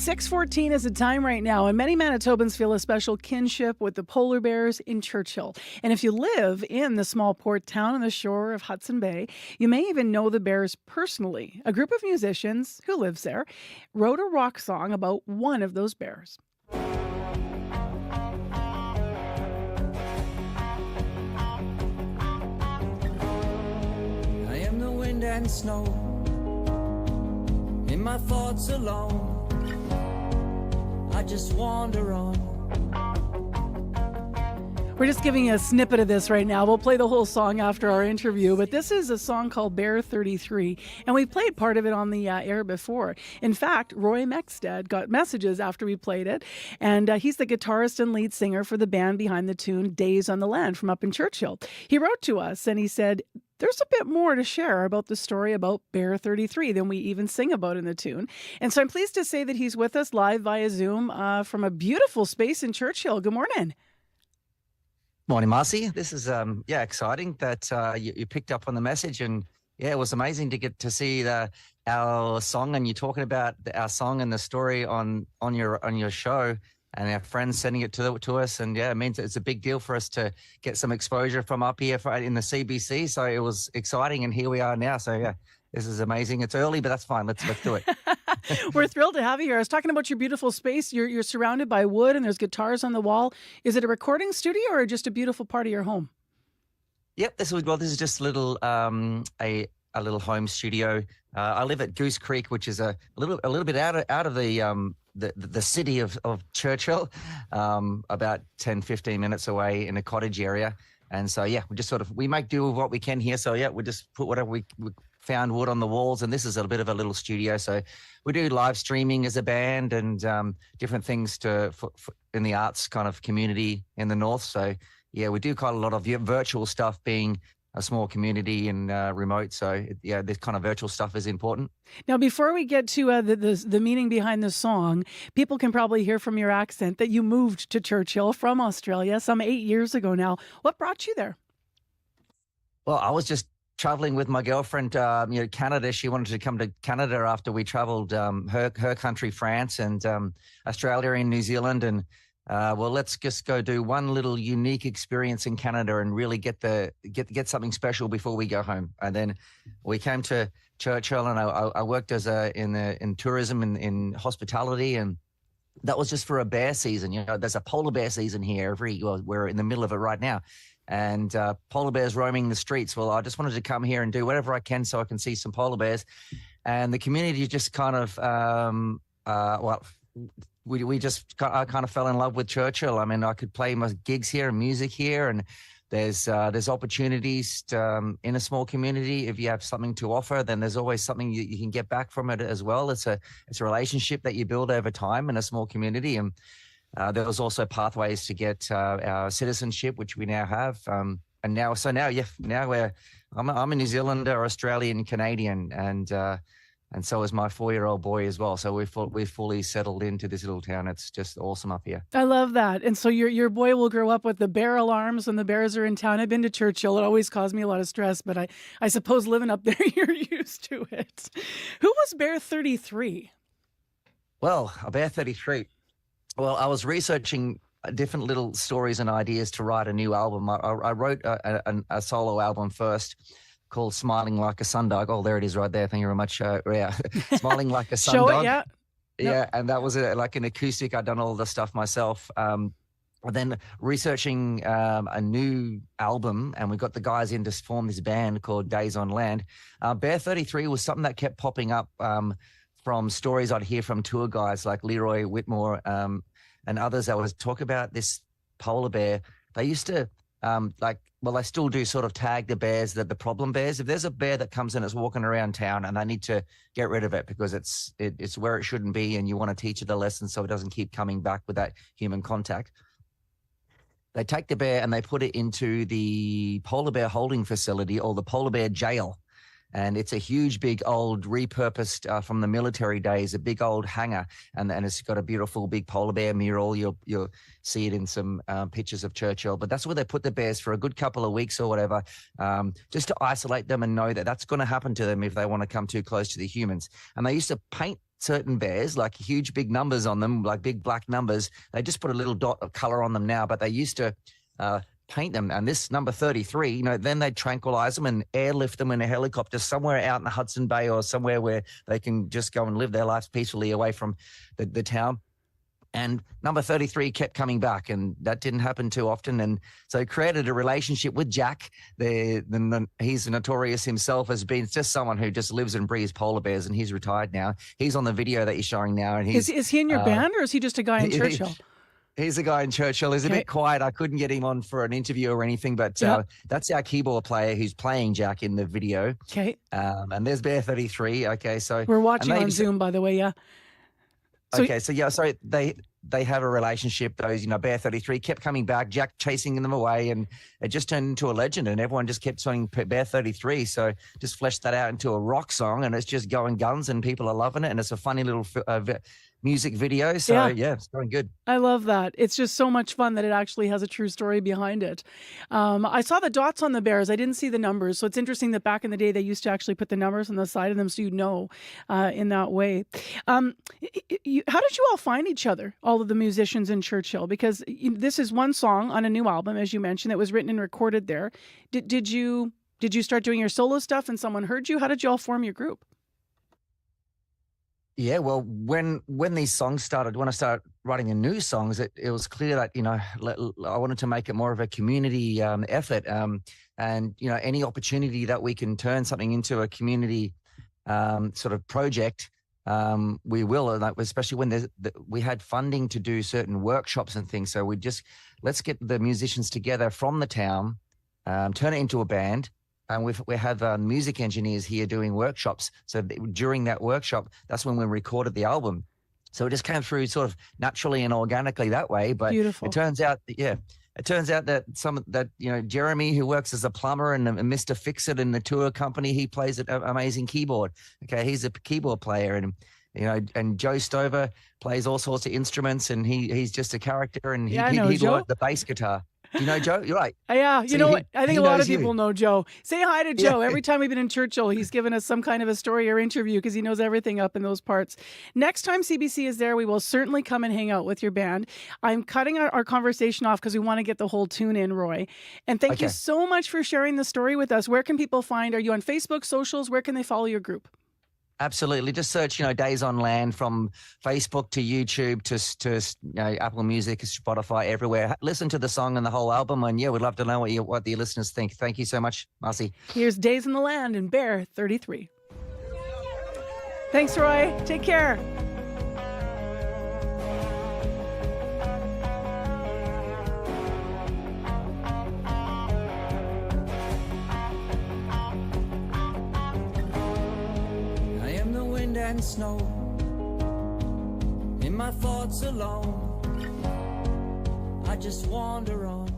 6:14 is the time right now, and many Manitobans feel a special kinship with the polar bears in Churchill. And if you live in the small port town on the shore of Hudson Bay, you may even know the bears personally. A group of musicians who lives there wrote a rock song about one of those bears. I am the wind and snow, in my thoughts alone, I just wander on. We're just giving you a snippet of this right now. We'll play the whole song after our interview, but this is a song called Bear 33, and we played part of it on the air before. In fact, Roy Mexted got messages after we played it, and he's the guitarist and lead singer for the band behind the tune Days on the Land from up in Churchill. He wrote to us and he said, there's a bit more to share about the story about Bear 33 than we even sing about in the tune. And so I'm pleased to say that he's with us live via Zoom from a beautiful space in Churchill. Good morning. Morning, Marcy. This is exciting that you picked up on the message, and it was amazing to get to see our song, and you're talking about our song and the story on your show, and our friends sending it to us, and it means it's a big deal for us to get some exposure from up here in the CBC. So it was exciting, and here we are now. So this is amazing. It's early, but that's fine. Let's do it. We're thrilled to have you here. I was talking about your beautiful space. You're surrounded by wood, and there's guitars on the wall. Is it a recording studio or just a beautiful part of your home? Yep. This is just a little a little home studio. I live at Goose Creek, which is a little bit out of the city of Churchill, about 10, 15 minutes away in a cottage area. And so, we just we make do with what we can here. So, we just put whatever we found wood on the walls, and this is a bit of a little studio. So we do live streaming as a band and different things for in the arts kind of community in the north. So, we do quite a lot of virtual stuff, being a small community and remote. So, this kind of virtual stuff is important. Now, before we get to the meaning behind the song, people can probably hear from your accent that you moved to Churchill from Australia some 8 years ago now. What brought you there? Well, I was just traveling with my girlfriend, Canada. She wanted to come to Canada after we traveled her country, France, and Australia and New Zealand. And let's just go do one little unique experience in Canada and really get something special before we go home. And then we came to Churchill, and I worked as in tourism in hospitality, and that was just for a bear season. There's a polar bear season here. We're in the middle of it right now. And polar bears roaming the streets. Well, I just wanted to come here and do whatever I can so I can see some polar bears. And the community just kind of, I kind of fell in love with Churchill. I mean, I could play my gigs here and music here, and there's opportunities in a small community. If you have something to offer, then there's always something you can get back from it as well. It's a relationship that you build over time in a small community, and there was also pathways to get our citizenship, which we now have. I'm a New Zealander, Australian, Canadian, and so is my 4-year-old boy as well. So we've fully settled into this little town. It's just awesome up here. I love that. And so your boy will grow up with the bear alarms when the bears are in town. I've been to Churchill. It always caused me a lot of stress, but I suppose living up there, you're used to it. Who was Bear 33? Well, Bear 33. Well, I was researching different little stories and ideas to write a new album. I wrote a solo album first called Smiling Like a Sundog. Oh, there it is right there. Thank you very much. Smiling Like a Sundog. Show it, yeah. Yeah, and that was like an acoustic. I'd done all the stuff myself. Then researching a new album, and we got the guys in to form this band called Days on Land. Bear 33 was something that kept popping up from stories I'd hear from tour guides like Leroy Whitmore and others that would talk about this polar bear. They used to they still do sort of tag the bears, the problem bears. If there's a bear that comes in, it's walking around town, and they need to get rid of it because it's where it shouldn't be, and you want to teach it a lesson so it doesn't keep coming back with that human contact. They take the bear and they put it into the polar bear holding facility, or the polar bear jail. And it's a huge, big, old, repurposed from the military days, a big old hangar. And it's got a beautiful big polar bear mural. You'll see it in some pictures of Churchill. But that's where they put the bears for a good couple of weeks or whatever, just to isolate them and know that that's going to happen to them if they want to come too close to the humans. And they used to paint certain bears, like huge big numbers on them, like big black numbers. They just put a little dot of color on them now, but they used to paint them. And this number 33, you know, then they'd tranquilize them and airlift them in a helicopter somewhere out in the Hudson Bay or somewhere where they can just go and live their lives peacefully away from the town. And number 33 kept coming back, and that didn't happen too often. And so created a relationship with Jack. He's notorious himself as being just someone who just lives and breathes polar bears, and he's retired now. He's on the video that you're showing now. And is he in your band, or is he just a guy in Churchill? He's a guy in Churchill. He's a bit quiet. I couldn't get him on for an interview or anything, but that's our keyboard player who's playing Jack in the video. Okay. And there's Bear 33. Okay, so we're watching on Zoom, by the way. Yeah. So they have a relationship. Those, you know, Bear 33 kept coming back, Jack chasing them away, and it just turned into a legend. And everyone just kept saying Bear 33. So just fleshed that out into a rock song, and it's just going guns, and people are loving it. And it's a funny little music video. So yeah, it's going good. I love that. It's just so much fun that it actually has a true story behind it. I saw the dots on the bears. I didn't see the numbers. So it's interesting that back in the day, they used to actually put the numbers on the side of them so you know in that way. How did you all find each other, all of the musicians in Churchill? Because this is one song on a new album, as you mentioned, that was written and recorded there. Did you start doing your solo stuff and someone heard you? How did you all form your group? Yeah, well, when these songs started, when I started writing the new songs, it was clear that, you know, I wanted to make it more of a community effort. And, you know, any opportunity that we can turn something into a community sort of project, we will, and especially when we had funding to do certain workshops and things. So let's get the musicians together from the town, turn it into a band. And we have music engineers here doing workshops. So during that workshop, that's when we recorded the album. So it just came through sort of naturally and organically that way. But Beautiful. It turns out that you know, Jeremy, who works as a plumber and Mr. Fix-It in the tour company, he plays an amazing keyboard. Okay, he's a keyboard player, and you know, and Joe Stover plays all sorts of instruments, and he's just a character, and he learned the bass guitar. You know Joe? You're right. Yeah, you know what? I think a lot of people know Joe. Say hi to Joe. Every time we've been in Churchill, he's given us some kind of a story or interview because he knows everything up in those parts. Next time CBC is there, we will certainly come and hang out with your band. I'm cutting our conversation off because we want to get the whole tune in, Roy. And thank you so much for sharing the story with us. Where can people are you on Facebook, socials? Where can they follow your group? Absolutely. Just search, you know, Days on Land, from Facebook to YouTube to you know, Apple Music, Spotify, everywhere. Listen to the song and the whole album, and yeah, we'd love to know what the listeners think. Thank you so much, Marcy. Here's Days on the Land and Bear 33. Thanks, Roy. Take care. And snow in my thoughts alone, I just wander on.